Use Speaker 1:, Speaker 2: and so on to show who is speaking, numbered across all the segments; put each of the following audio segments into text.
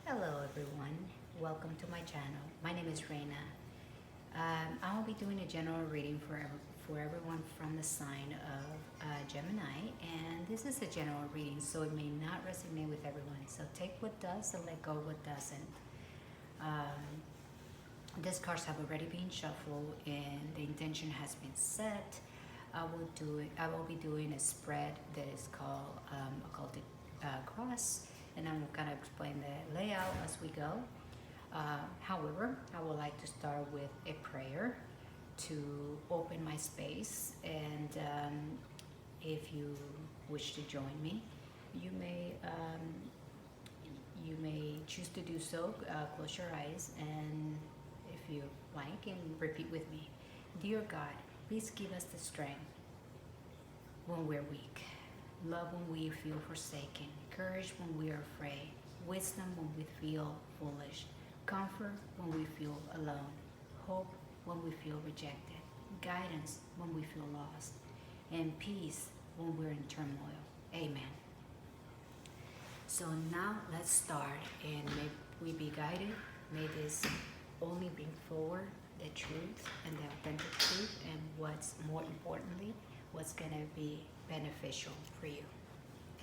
Speaker 1: Hello everyone, welcome to my channel. My name is Reina. I'll be doing a general reading for everyone from the sign of Gemini, and this is a general reading, so it may not resonate with everyone. So take what does and let go what doesn't. These cards have already been shuffled, and the intention has been set. I will be doing a spread that is called occulted cross, and I'm gonna explain the layout as we go. However, I would like to start with a prayer to open my space, and if you wish to join me, you may choose to do so. Close your eyes, and if you like, and repeat with me. Dear God, please give us the strength when we're weak, love when we feel forsaken, courage when we are afraid, wisdom when we feel foolish, comfort when we feel alone, hope when we feel rejected, guidance when we feel lost, and peace when we're in turmoil. Amen. So now let's start, and may we be guided. May this only bring forward the truth and the authentic truth, and what's more importantly, what's going to be beneficial for you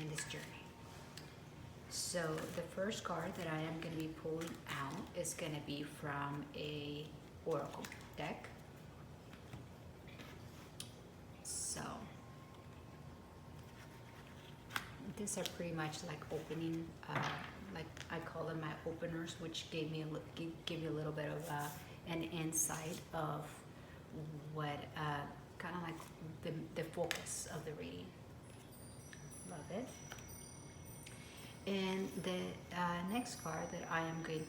Speaker 1: in this journey. So the first card that I am going to be pulling out is going to be from a oracle deck. So these are pretty much like opening, like I call them my openers, which give you a little bit of an insight of what kind of like the focus of the reading. Love it. And the next card that I am going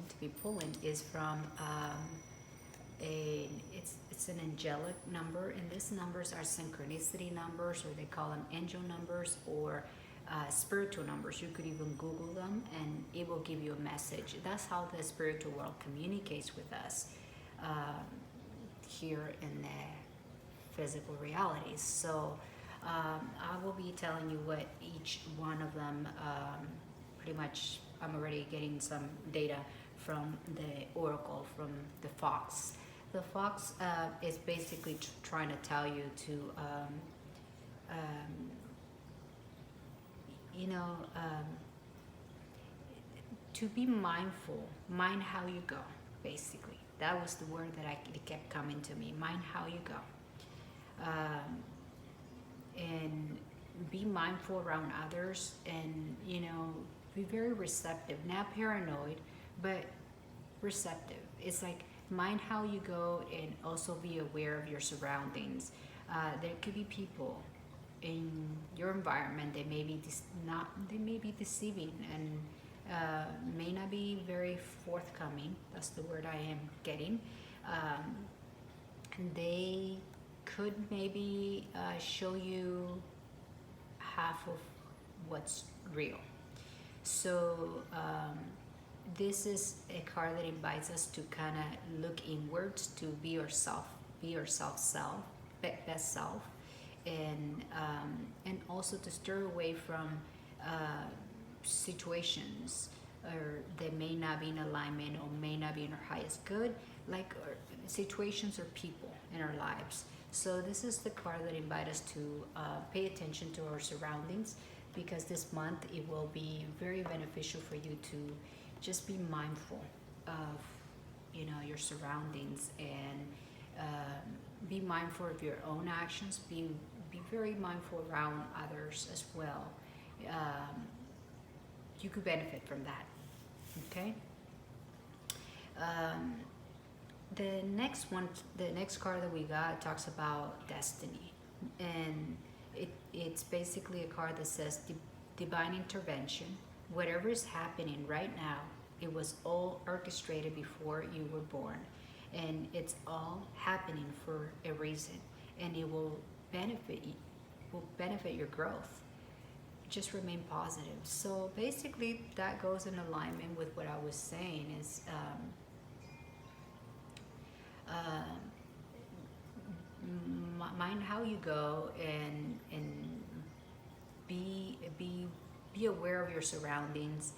Speaker 1: to be pulling is from it's an angelic number, and these numbers are synchronicity numbers, or they call them angel numbers, or spiritual numbers. You could even Google them, and it will give you a message. That's how the spiritual world communicates with us here in the physical realities. So I will be telling you what each one of them, pretty much I'm already getting some data from the oracle, from the fox. The fox is basically trying to tell you to, to be mindful, mind how you go, basically. That was the word that it kept coming to me, mind how you go. And be mindful around others, and be very receptive, not paranoid, but receptive. It's like mind how you go, and also be aware of your surroundings. There could be people in your environment that may be deceiving, and may not be very forthcoming. That's the word I am getting. And they could maybe show you half of what's real. So this is a card that invites us to kind of look inwards, to be yourself, best self, and also to stir away from situations or that may not be in alignment, or may not be in our highest good, like situations or people in our lives. So this is the card that invites us to pay attention to our surroundings, because this month it will be very beneficial for you to just be mindful of your surroundings, and be mindful of your own actions. Be very mindful around others as well. You could benefit from that. Okay. The next card that we got talks about destiny, and it's basically a card that says divine intervention. Whatever is happening right now, it was all orchestrated before you were born, and it's all happening for a reason, and it will benefit your growth. Just remain positive. So basically that goes in alignment with what I was saying, is mind how you go, and be aware of your surroundings.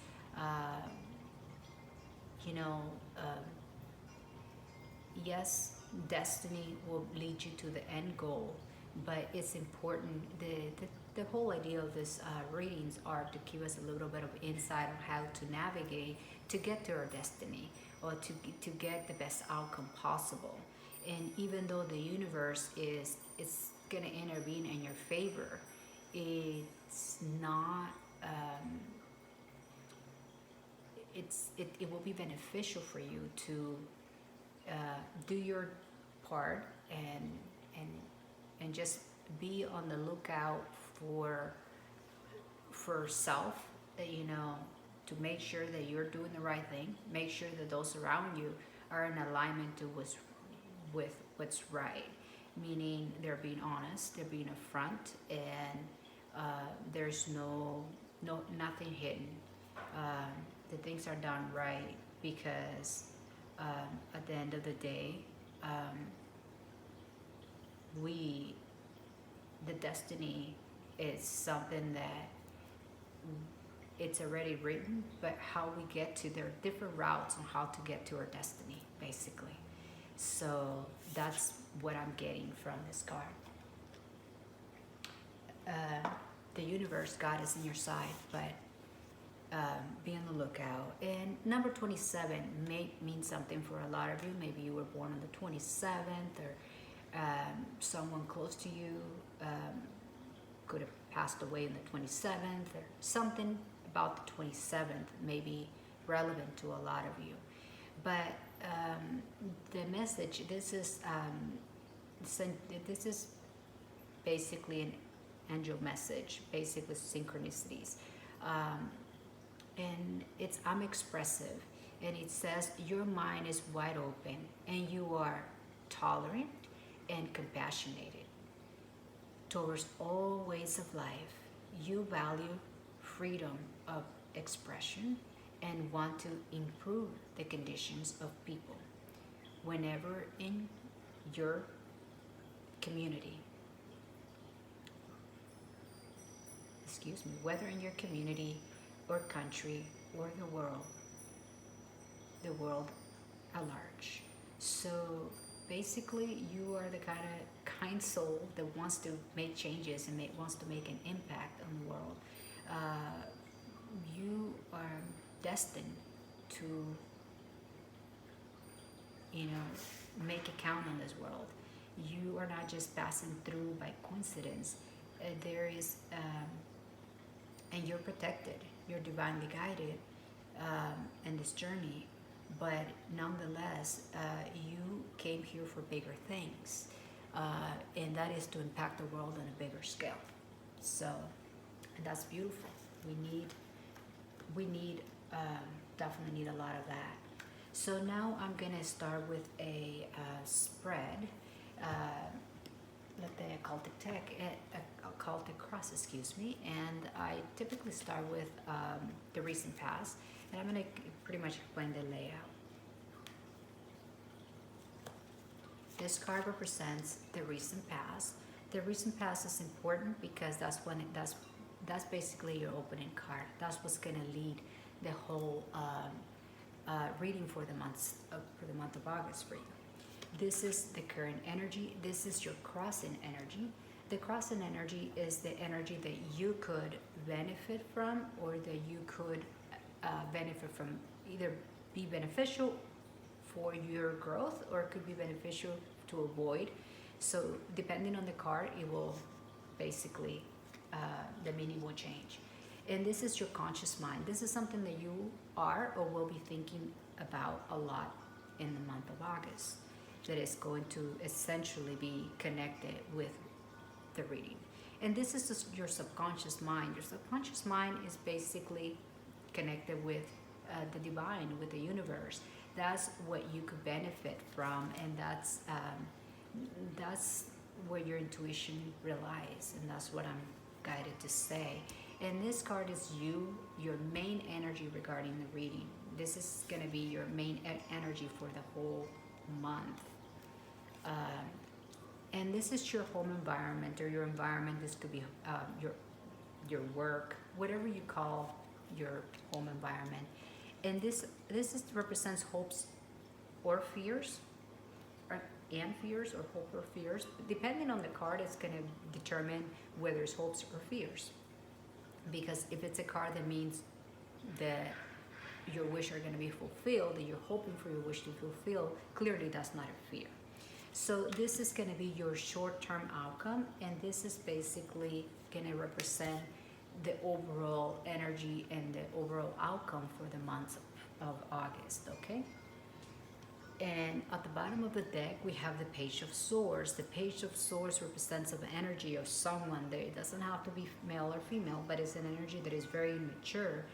Speaker 1: you know, yes, destiny will lead you to the end goal, but it's important. The whole idea of this readings are to give us a little bit of insight on how to navigate to get to our destiny, or to get the best outcome possible. And even though the universe is going to intervene in your favor, it's not. It will be beneficial for you to do your part, and and just be on the lookout for self, that you know, to make sure that you're doing the right thing, make sure that those around you are in alignment to with what's right, meaning they're being honest, they're being upfront, and there's nothing hidden. The things are done right, because at the end of the day, um, we the destiny is something that it's already written, but how we get to, there are different routes on how to get to our destiny, basically. So that's what I'm getting from this card. The universe, God is in your side, but be on the lookout. And number 27 may mean something for a lot of you. Maybe you were born on the 27th, or someone close to you could have passed away on the 27th, or something about the 27th may be relevant to a lot of you. But the message, this is basically an angel message, basically synchronicities. And it's, I'm expressive, and it says your mind is wide open, and you are tolerant and compassionate towards all ways of life. You value freedom of expression and want to improve the conditions of people. Whenever in your community, whether in your community or country or the world at large. So basically, you are the kind soul that wants to make changes and wants to make an impact on the world. You are destined to, make a count on this world. You are not just passing through by coincidence. There is, and you're protected. You're divinely guided in this journey. But nonetheless, you came here for bigger things, and that is to impact the world on a bigger scale. So, and that's beautiful. We definitely need a lot of that. So now I'm gonna start with a spread. Let the occultic cross, and I typically start with the recent past, and I'm going to pretty much explain the layout. This card represents the recent past. The recent past is important because that's basically your opening card. That's what's going to lead the whole reading for the month of August for you. This is the current energy. This is your crossing energy. The crossing energy is the energy that you could benefit from, or that you could benefit from, either be beneficial for your growth, or it could be beneficial to avoid. So depending on the card, it will basically, the meaning will change. And this is your conscious mind. This is something that you are or will be thinking about a lot in the month of August, that is going to essentially be connected with the reading. And this is just your subconscious mind. Your subconscious mind is basically connected with the divine, with the universe. That's what you could benefit from, and that's where your intuition relies, and that's what I'm guided to say. And this card is your main energy regarding the reading. This is going to be your main energy for the whole month. And this is your home environment, or your environment. This could be your work, whatever you call your home environment. And this is represents hopes or fears, or, and fears, or hope or fears. Depending on the card, it's going to determine whether it's hopes or fears. Because if it's a card that means that your wish are going to be fulfilled, that you're hoping for your wish to fulfill, clearly that's not a fear. So this is going to be your short-term outcome, and this is basically going to represent the overall energy and the overall outcome for the month of August, okay? And at the bottom of the deck, we have the Page of Swords. The Page of Swords represents the energy of someone there. It doesn't have to be male or female, but it's an energy that is very mature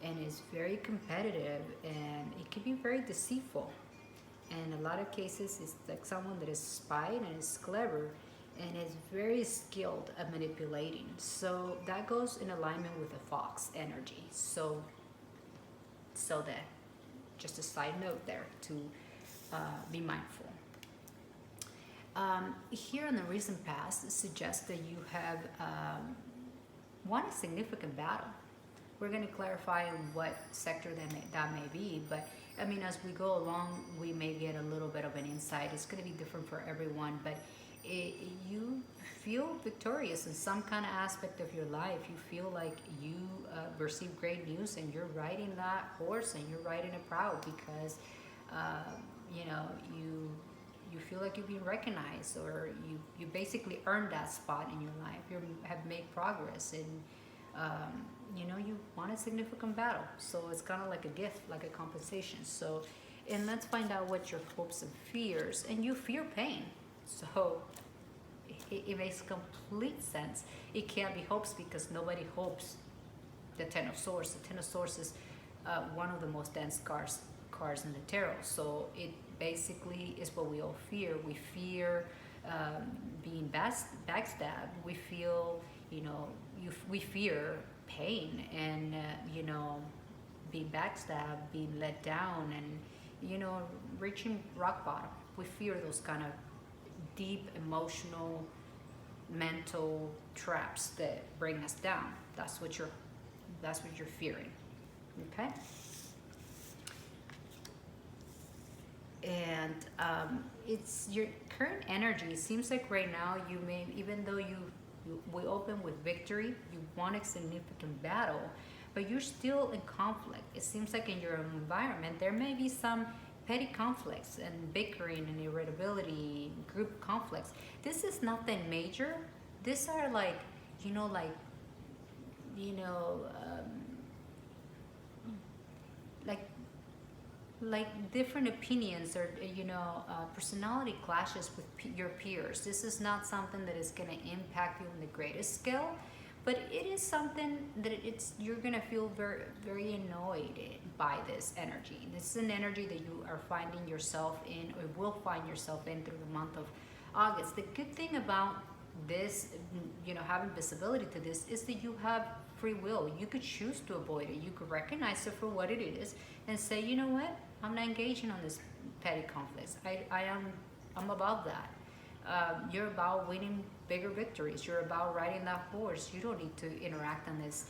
Speaker 1: and is very competitive, and it can be very deceitful. And a lot of cases, it's like someone that is spy and is clever and is very skilled at manipulating. So that goes in alignment with the Fox energy. So that, just a side note there to be mindful. Here in the recent past, it suggests that you have won a significant battle. We're going to clarify what sector that may be, but I mean, as we go along, we may get a little bit of an insight. It's going to be different for everyone, but you feel victorious in some kind of aspect of your life. You feel like you received great news, and you're riding that horse, and you're riding it proud because you know, you feel like you've been recognized, or you basically earned that spot in your life. You have made progress, and you know, you won a significant battle. So it's kind of like a gift, like a compensation. So, and let's find out what your hopes and fears. And you fear pain, so it makes complete sense. It can't be hopes, because nobody hopes the Ten of Swords. The Ten of Swords is one of the most dense cards in the tarot. So it basically is what we all fear. We fear being backstabbed. We feel, you know, we fear pain, and you know, being backstabbed, being let down, and you know, reaching rock bottom. We fear those kind of deep emotional, mental traps that bring us down. That's what you're fearing. Okay. And it's your current energy. It seems like right now you may, even though we open with victory, you won a significant battle, but you're still in conflict. It seems like in your environment there may be some petty conflicts and bickering and irritability, group conflicts. This is nothing major. These are like, you know, like different opinions, or you know, personality clashes with your peers. This is not something that is going to impact you on the greatest scale, but it is something that you're going to feel very, very annoyed by this energy. This is an energy that you are finding yourself in, or will find yourself in, through the month of August. The good thing about this, you know, having visibility to this, is that you have free will. You could choose to avoid it. You could recognize it for what it is and say, you know what, I'm not engaging on this petty conflicts. I'm above that. You're about winning bigger victories. You're about riding that horse. You don't need to interact on this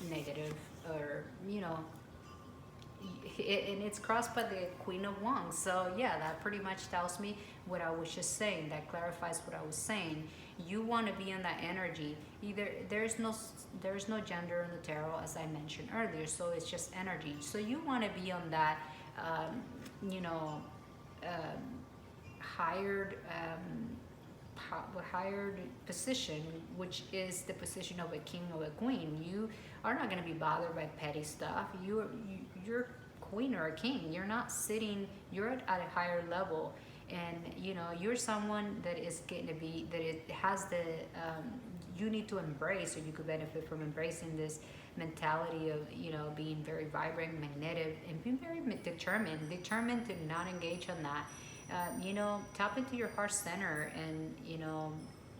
Speaker 1: negative, or you know, and it's crossed by the Queen of Wands. So yeah, that pretty much tells me what I was just saying. That clarifies what I was saying. You want to be in that energy. Either there's no gender in the tarot, as I mentioned earlier, so it's just energy. So you want to be on that you know, hired position, which is the position of a king or a queen. You are not going to be bothered by petty stuff. You're queen or a king. You're not sitting. You're at a higher level, and you know, you're someone that is going to be, that it has the you need to embrace, or you could benefit from embracing this mentality of, you know, being very vibrant, magnetic, and being very determined to not engage on that. You know, tap into your heart center, and you know,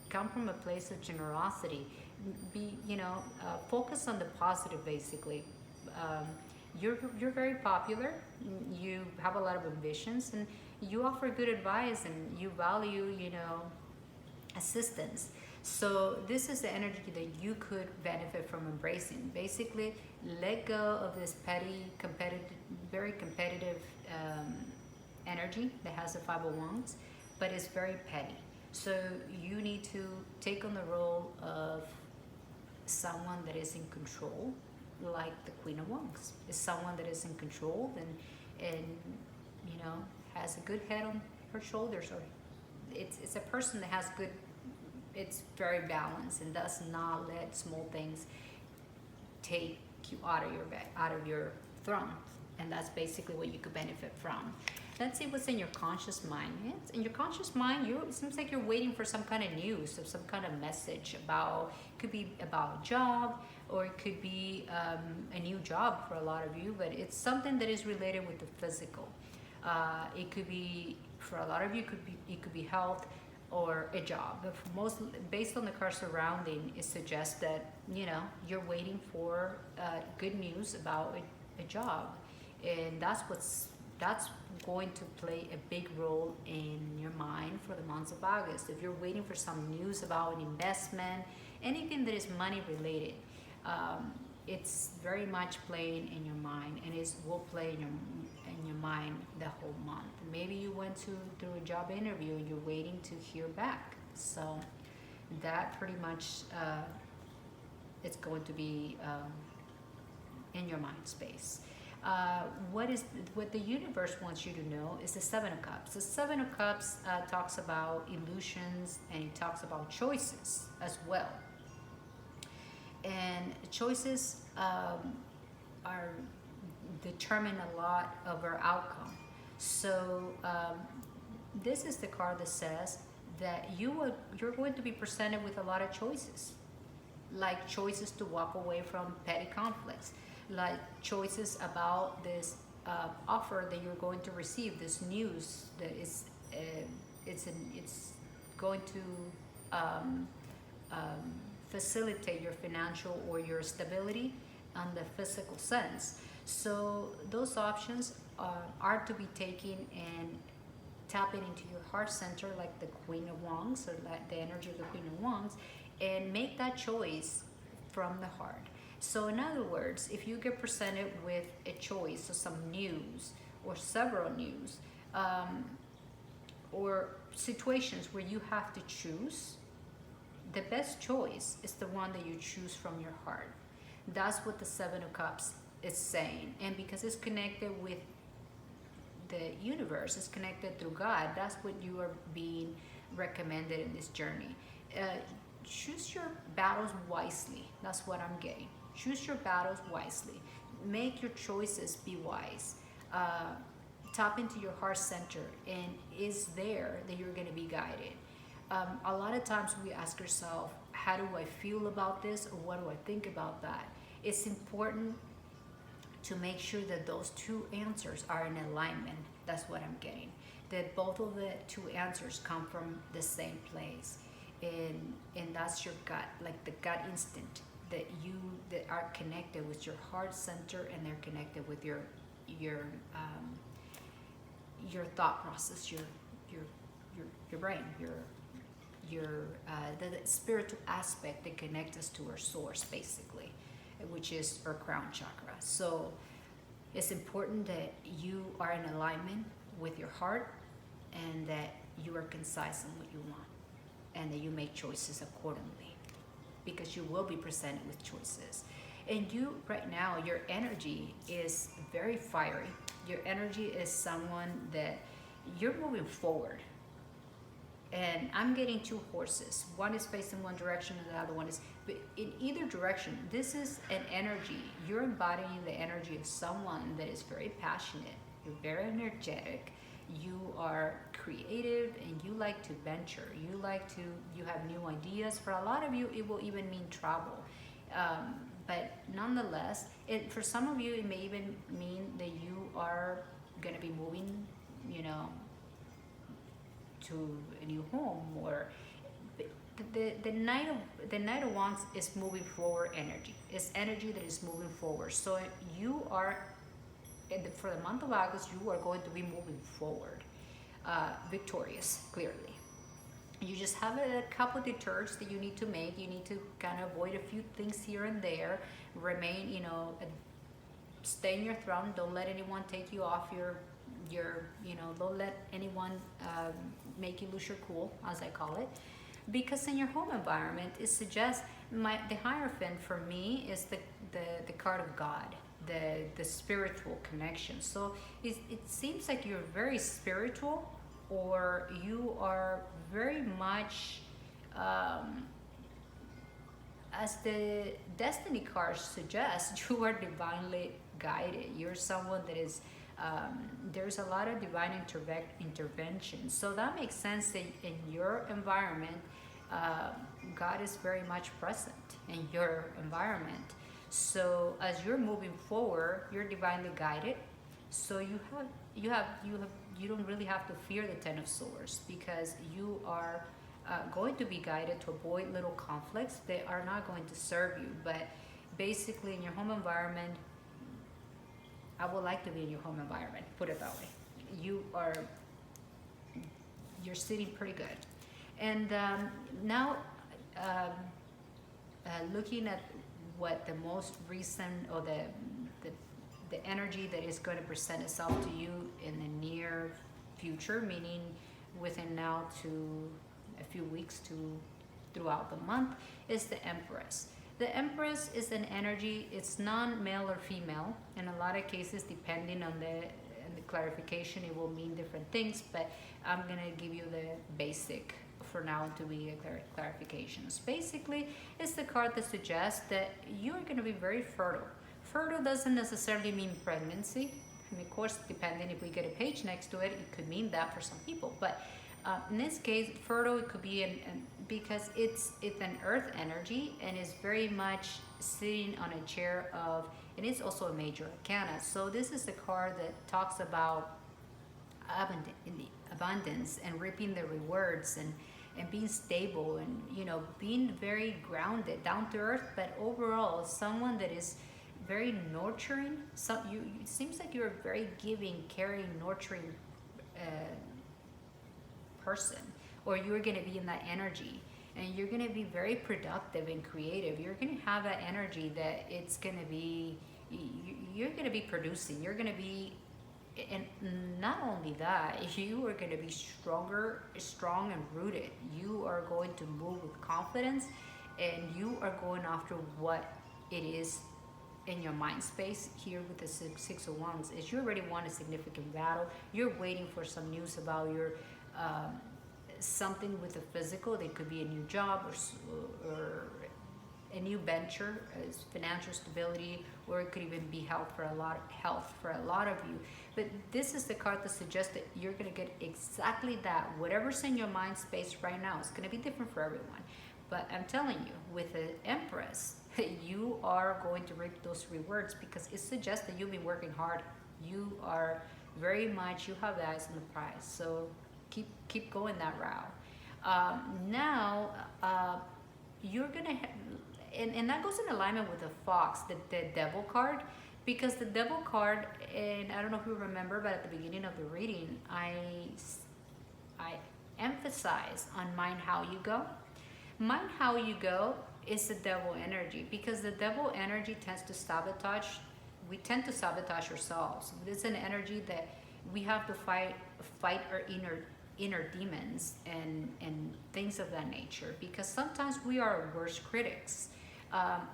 Speaker 1: come from a place of generosity. Be, you know, focus on the positive. Basically, you're very popular. You have a lot of ambitions, and you offer good advice, and you value, you know, assistance. So this is the energy that you could benefit from embracing. Basically, let go of this petty, competitive, very competitive energy that has the five of wands, but it's very petty. So you need to take on the role of someone that is in control, like the Queen of Wands. Is someone that is in control and you know has a good head on her shoulders, or it's a person that has good. It's very balanced and does not let small things take you out of your throne, and that's basically what you could benefit from. Let's see what's in your conscious mind. Yes, in your conscious mind, it seems like you're waiting for some kind of news or some kind of message about. It could be about a job, or it could be a new job for a lot of you. But it's something that is related with the physical. It could be for a lot of you. It could be health or a job. But for most, based on the card surrounding, it suggests that you're waiting for good news about a job, and that's going to play a big role in your mind for the month of August. If you're waiting for some news about an investment, anything that is money related, it's very much playing in your mind, and it will play in your mind the whole month. Maybe you went through a job interview and you're waiting to hear back. So that pretty much it's going to be in your mind space. What the universe wants you to know is the Seven of Cups. The Seven of Cups talks about illusions, and it talks about choices as well. And choices are determine a lot of our outcome. So this is the card that says that you're going to be presented with a lot of choices, like choices to walk away from petty conflicts, like choices about this offer that you're going to receive, this news that is it's going to facilitate your financial or your stability on the physical sense. So those options are to be taken and tapping into your heart center, like the Queen of Wands, or like the energy of the Queen of Wands, and make that choice from the heart. So in other words, if you get presented with a choice or some news or several news, or situations where you have to choose, the best choice is the one that you choose from your heart. That's what the Seven of Cups is saying. And because it's connected with the universe, it's connected through God, that's what you are being recommended in this journey. Choose your battles wisely. That's what I'm getting. Choose your battles wisely. Make your choices be wise. Tap into your heart center, and is there that you're going to be guided. A lot of times we ask ourselves, how do I feel about this, or what do I think about that? It's important to make sure that those two answers are in alignment. That's what I'm getting. That both of the two answers come from the same place. And that's your gut, like the gut instinct that are connected with your heart center, and they're connected with your thought process, your brain, the spiritual aspect that connects us to our source, basically, which is our crown chakra. So it's important that you are in alignment with your heart, and that you are concise on what you want, and that you make choices accordingly, because you will be presented with choices. And you, right now, your energy is very fiery. Your energy is someone that you're moving forward. And I'm getting two horses. One is facing one direction, and the other one is, but in either direction, this is an energy. You're embodying the energy of someone that is very passionate. You're very energetic. You are creative, and you like to venture. You have new ideas. For a lot of you, it will even mean travel. But nonetheless, for some of you, it may even mean that you are going to be moving, to a new home, or the Knight of Wands is moving forward energy. It's energy that is moving forward. So you are, for the month of August, you are going to be moving forward, victorious, clearly. You just have a couple detours that you need to make. You need to kind of avoid a few things here and there. Remain, stay in your throne. Don't let anyone take you off don't let anyone make you lose your cool, as I call it. Because in your home environment, it suggests the Hierophant for me is the card of God, the spiritual connection. So it seems like you're very spiritual, or you are very much, as the destiny card suggests, you are divinely guided. You're someone that is, there's a lot of divine intervention. So that makes sense that in your environment, uh, God is very much present in your environment. So as you're moving forward, you're divinely guided. So you don't really have to fear the Ten of Swords, because you are going to be guided to avoid little conflicts. They are not going to serve you, but basically in your home environment, I would like to be in your home environment. Put it that way. You are you're sitting pretty good. And now, um, looking at what the most recent, or the the energy that is going to present itself to you in the near future, meaning within now to a few weeks to throughout the month, is the Empress. The Empress is an energy, it's non-male or female. In a lot of cases, depending on the clarification, it will mean different things, but I'm going to give you the basic for now to be a clarifications. Basically, it's the card that suggests that you're going to be very fertile. Fertile doesn't necessarily mean pregnancy. I mean, of course, depending if we get a page next to it, it could mean that for some people. But in this case, fertile, it could be because it's an earth energy, and is very much sitting on a chair of, and it's also a major arcana. So this is the card that talks about abundance and reaping the rewards, and being stable, and being very grounded, down to earth, but overall someone that is very nurturing. It seems like you're a very giving, caring, nurturing uh, person, or you're going to be in that energy, and you're going to be very productive and creative. You're going to have that energy that it's going to be, you're going to be producing, you're going to be, and not only that, you are going to be strong and rooted. You are going to move with confidence, and you are going after what it is in your mind space. Here with the Six of Wands, is you already won a significant battle. You're waiting for some news about your something with the physical. They could be a new job, or a new venture, as financial stability, or it could even be health for a lot of you. But this is the card that suggests that you're going to get exactly that. Whatever's in your mind space right now, it's going to be different for everyone. But I'm telling you, with the Empress, you are going to reap those rewards, because it suggests that you've been working hard. You are very much, you have the eyes on the prize. So keep going that route. Now, you're going to and that goes in alignment with the Fox, the Devil card, because the Devil card, and I don't know if you remember, but at the beginning of the reading, I emphasize on mind how you go. Mind how you go is the devil energy, because the devil energy tends to sabotage. We tend to sabotage ourselves. It's an energy that we have to fight our inner demons and things of that nature, because sometimes we are our worst critics.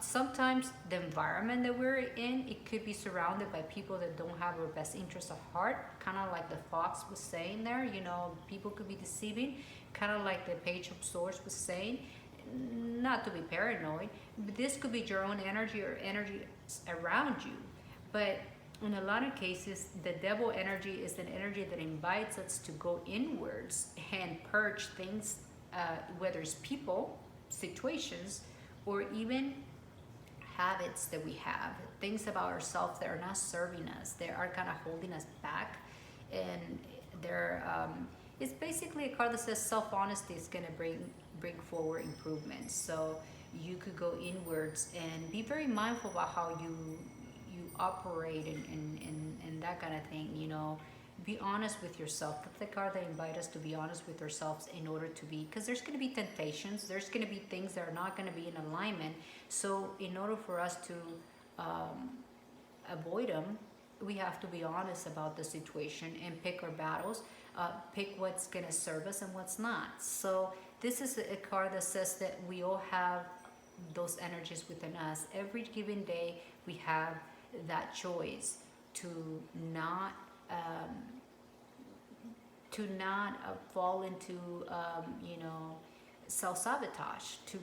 Speaker 1: Sometimes the environment that we're in, it could be surrounded by people that don't have our best interest at heart, kind of like the Fox was saying there. People could be deceiving, kind of like the Page of Swords was saying. Not to be paranoid, but this could be your own energy or energy around you. But in a lot of cases, the devil energy is an energy that invites us to go inwards and purge things, whether it's people, situations, or even habits that we have, things about ourselves that are not serving us, they are kind of holding us back. And it's basically a card that says self-honesty is going to bring forward improvements. So you could go inwards and be very mindful about how you operate and that kind of thing. Be honest with yourself. That's the card that invites us to be honest with ourselves in order to be, because there's going to be temptations, there's going to be things that are not going to be in alignment. So in order for us to avoid them, we have to be honest about the situation and pick our battles, pick what's going to serve us and what's not. So this is a card that says that we all have those energies within us. Every given day we have that choice to not fall into self-sabotage, to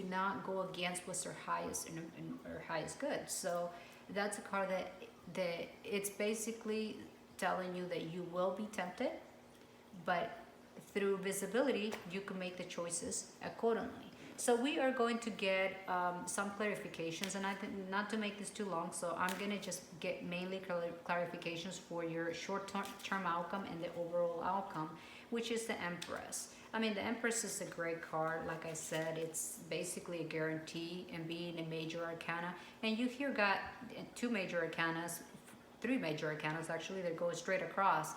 Speaker 1: not go against what's our highest and our highest good. So that's a card that it's basically telling you that you will be tempted, but through visibility you can make the choices accordingly. So we are going to get some clarifications, and I think not to make this too long, so I'm going to just get mainly clarifications for your short-term outcome and the overall outcome, which is the Empress. I mean, the Empress is a great card. Like I said, it's basically a guarantee and being a major arcana. And you here got three major arcanas actually, that go straight across.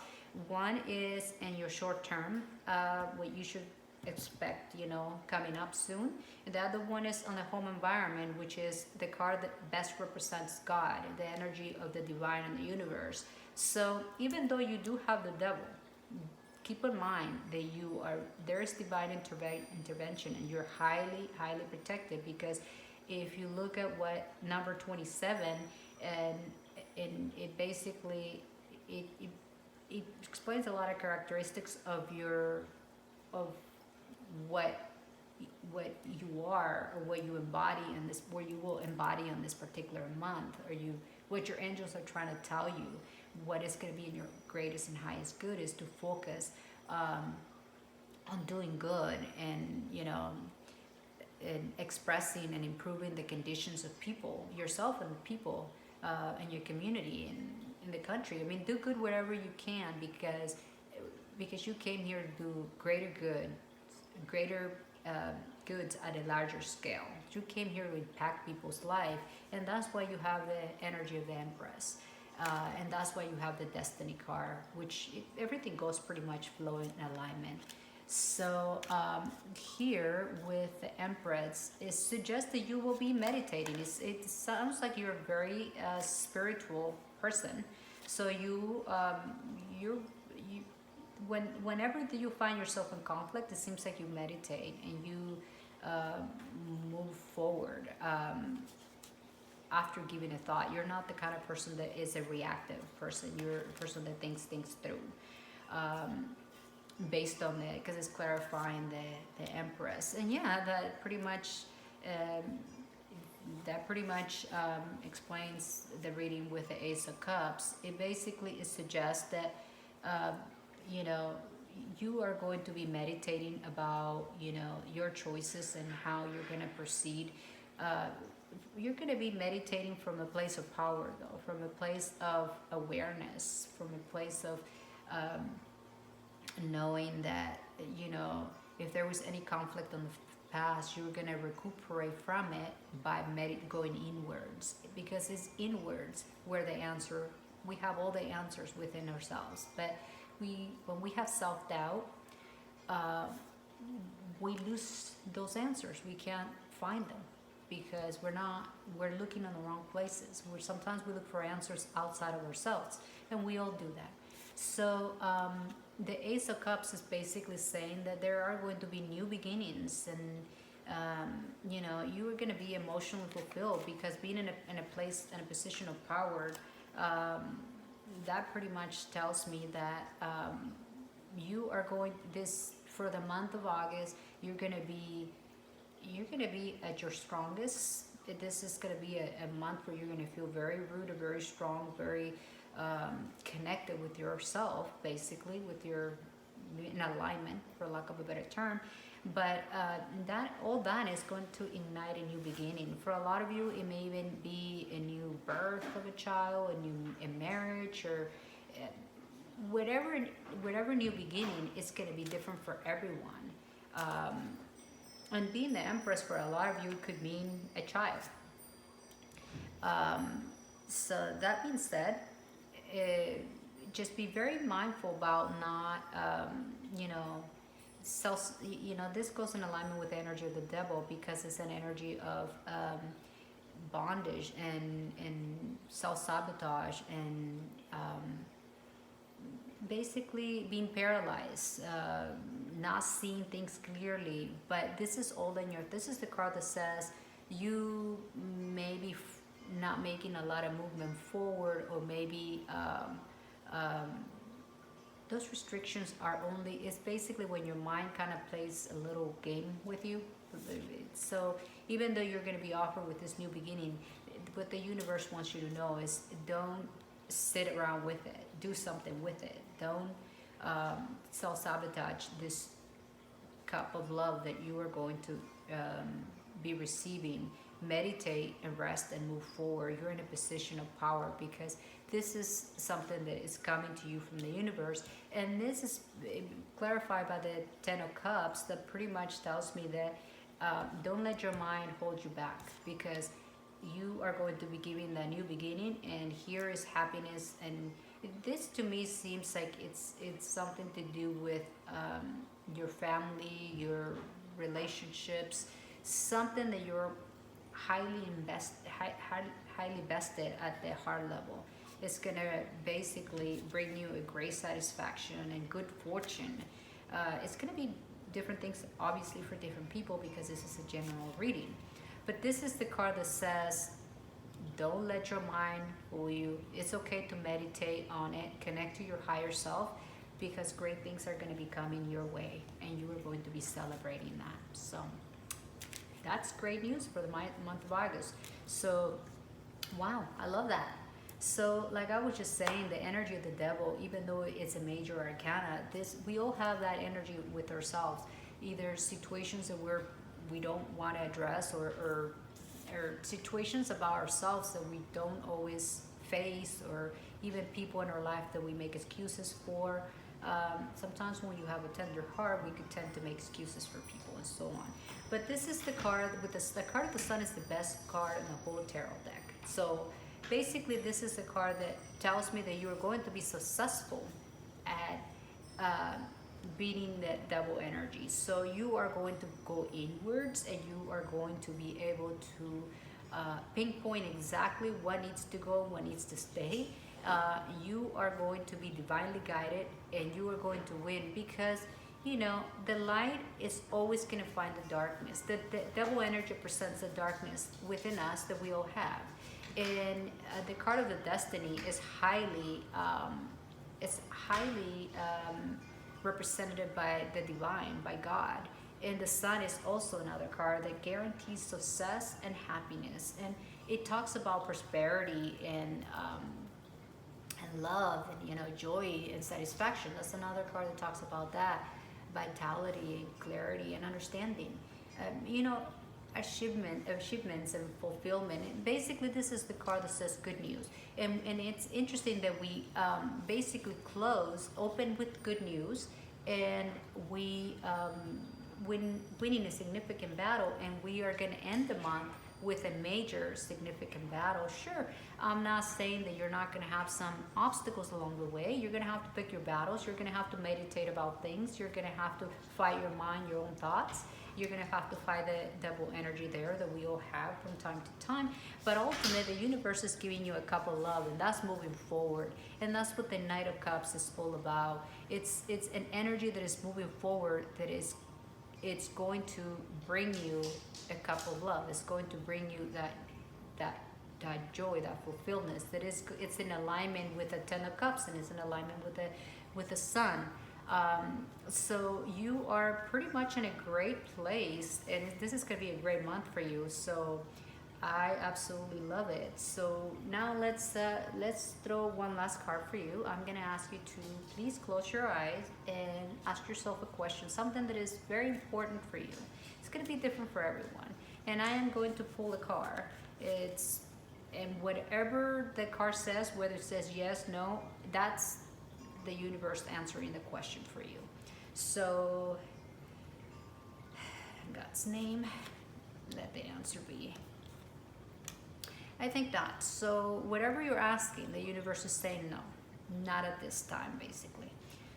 Speaker 1: One is in your short term, what you should expect, coming up soon. And the other one is on the home environment, which is the card that best represents God, the energy of the divine and the universe. So even though you do have the devil, keep in mind that there is divine intervention, and you're highly protected, because if you look at what number 27, and it basically it explains a lot of characteristics of what you are, or what you embody in this, where you will embody in this particular month, or what your angels are trying to tell you. What is going to be in your greatest and highest good is to focus on doing good, and and expressing and improving the conditions of people, yourself and people, and your community and in the country. I mean, do good wherever you can, because you came here to do greater goods at a larger scale. You came here to impact people's life, and that's why you have the energy of the Empress. And that's why you have the Destiny card, which everything goes pretty much flowing in alignment. So here with the Empress, it suggests that you will be meditating. It sounds like you're a very spiritual person. So whenever you find yourself in conflict, it seems like you meditate and you move forward. After giving a thought, you're not the kind of person that is a reactive person. You're a person that thinks things through, based on it, because it's clarifying the Empress. And yeah, that pretty much explains the reading with the Ace of Cups. It suggests that you are going to be meditating about your choices and how you're going to proceed. You're going to be meditating from a place of power, though, from a place of awareness, from a place of knowing that, if there was any conflict in the past, you're going to recuperate from it by going inwards, because it's inwards where we have all the answers within ourselves. But when we have self-doubt, we lose those answers. We can't find them, because we're looking in the wrong places. Sometimes we look for answers outside of ourselves, and we all do that. So the Ace of Cups is basically saying that there are going to be new beginnings, and you are going to be emotionally fulfilled, because being in a position of power, that pretty much tells me that you are going for the month of August. You're going to be at your strongest. This is going to be a month where you're going to feel very rooted, very strong, very connected with yourself, basically, in alignment, for lack of a better term. But that is going to ignite a new beginning. For a lot of you, it may even be a new birth of a child, a marriage, or whatever new beginning. It's going to be different for everyone. And being the Empress for a lot of you could mean a child. So that being said, just be very mindful about not, you know, this goes in alignment with the energy of the devil because it's an energy of bondage and self-sabotage and basically being paralyzed, not seeing things clearly. But this is all in your, this is the card that says you may be not making a lot of movement forward, or maybe those restrictions are only, it's basically when your mind kind of plays a little game with you. So even though you're going to be offered with this new beginning, what the universe wants you to know is don't sit around with it. Do something with it. Don't self-sabotage this cup of love that you are going to be receiving. Meditate and rest and move forward. You're in a position of power because this is something that is coming to you from the universe, and this is clarified by the Ten of Cups that pretty much tells me that don't let your mind hold you back, because you are going to be giving that new beginning, and here is happiness. And this to me seems like it's something to do with your family, your relationships, something that you're highly vested at the heart level. It's going to basically bring you a great satisfaction and good fortune. It's going to be different things, obviously, for different people, because this is a general reading. But this is the card that says, don't let your mind fool you. It's okay to meditate on it, connect to your higher self, because great things are going to be coming your way, and you are going to be celebrating that. So that's great news for the month of August. So, wow, I love that. So, like I was just saying, the energy of the devil, even though it's a major arcana, we all have that energy with ourselves. Either situations that we don't want to address, or situations about ourselves that we don't always face, or even people in our life that we make excuses for. Sometimes when you have a tender heart, we could tend to make excuses for people and so on. But this is the card with the card of the Sun is the best card in the whole tarot deck. So basically, this is a card that tells me that you are going to be successful at beating that devil energy. So you are going to go inwards, and you are going to be able to pinpoint exactly what needs to go, what needs to stay. You are going to be divinely guided, and you are going to win, because the light is always going to find the darkness. The devil energy presents the darkness within us that we all have. And the card of the destiny is highly represented by the divine, by God. And the Sun is also another card that guarantees success and happiness. And it talks about prosperity and love and joy and satisfaction. That's another card that talks about that. Vitality, clarity, and understanding. Achievements and fulfillment. And basically, this is the card that says good news. And it's interesting that we basically open with good news, and we winning a significant battle, and we are going to end the month with a major significant battle. Sure, I'm not saying that you're not going to have some obstacles along the way. You're going to have to pick your battles. You're going to have to meditate about things. You're going to have to fight your mind, your own thoughts. You're going to have to fight the devil energy there that we all have from time to time. But ultimately, the universe is giving you a cup of love, and that's moving forward. And that's what the Knight of Cups is all about. It's an energy that is moving forward, it's going to bring you a cup of love. It's going to bring you that joy, that fulfillment. It's in alignment with the Ten of Cups, and it's in alignment with the Sun. So you are pretty much in a great place, and this is going to be a great month for you. So I absolutely love it. So now let's throw one last card for you. I'm going to ask you to please close your eyes and ask yourself a question, something that is very important for you. It's going to be different for everyone. And I am going to pull a card. And whatever the card says, whether it says yes, no, that's the universe answering the question for you. So, in God's name, let the answer be. I think that. So whatever you're asking, the universe is saying no. not at this time, basically.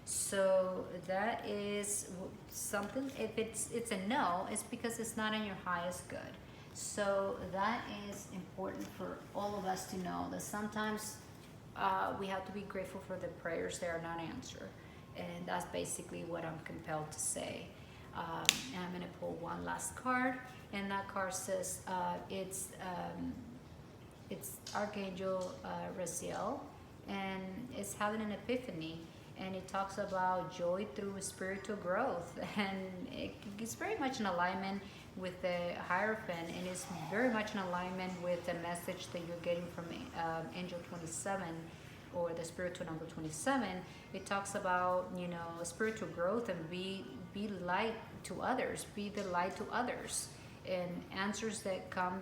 Speaker 1: So that is something. If it's a no, it's because it's not in your highest good. So that is important for all of us to know that sometimes we have to be grateful for the prayers that are not answered, and that's basically what I'm compelled to say. And I'm gonna pull one last card, and that card says it's Archangel Raziel, and it's having an epiphany, and it talks about joy through spiritual growth, and it's very much in alignment with the Hierophant, and it's very much in alignment with the message that you're getting from Angel 27, or the spiritual number 27. It talks about, you know, spiritual growth, and be light to others, be the light to others, and answers that come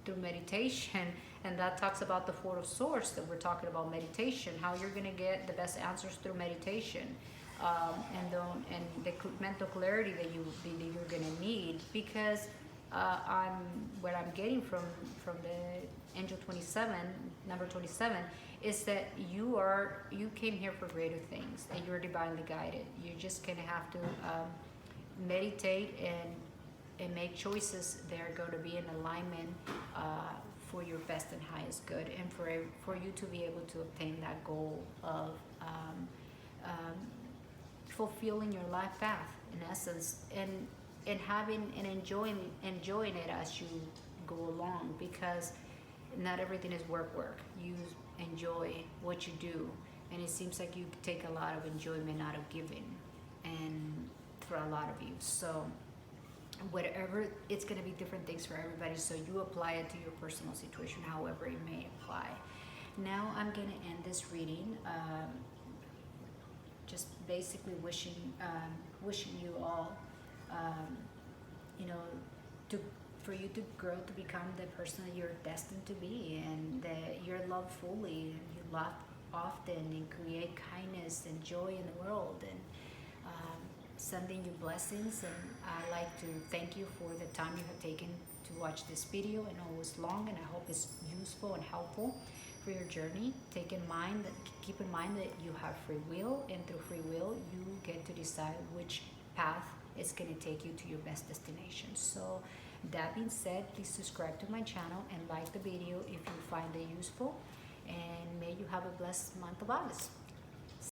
Speaker 1: through meditation. And that talks about the Four of Swords, that we're talking about meditation, how you're going to get the best answers through meditation, and the mental clarity that you're going to need, because what I'm getting from the Angel 27, number 27, is that you came here for greater things, and you're divinely guided. You're just going to have to meditate and make choices that are going to be in alignment for your best and highest good, and for you to be able to obtain that goal of fulfilling your life path, in essence, and having and enjoying it as you go along, because not everything is work. You enjoy what you do, and it seems like you take a lot of enjoyment out of giving, and for a lot of you. So whatever, it's going to be different things for everybody, so you apply it to your personal situation however it may apply. Now I'm going to end this reading, just basically wishing you all, you know, for you to grow to become the person that you're destined to be, and that you're loved fully, and you laugh often, and create kindness and joy in the world, and sending you blessings. And I'd like to thank you for the time you have taken to watch this video. I know it was long, and I hope it's useful and helpful for your journey. Keep in mind that you have free will, and through free will you get to decide which path is going to take you to your best destination. So that being said, please subscribe to my channel and like the video if you find it useful, and may you have a blessed month of August.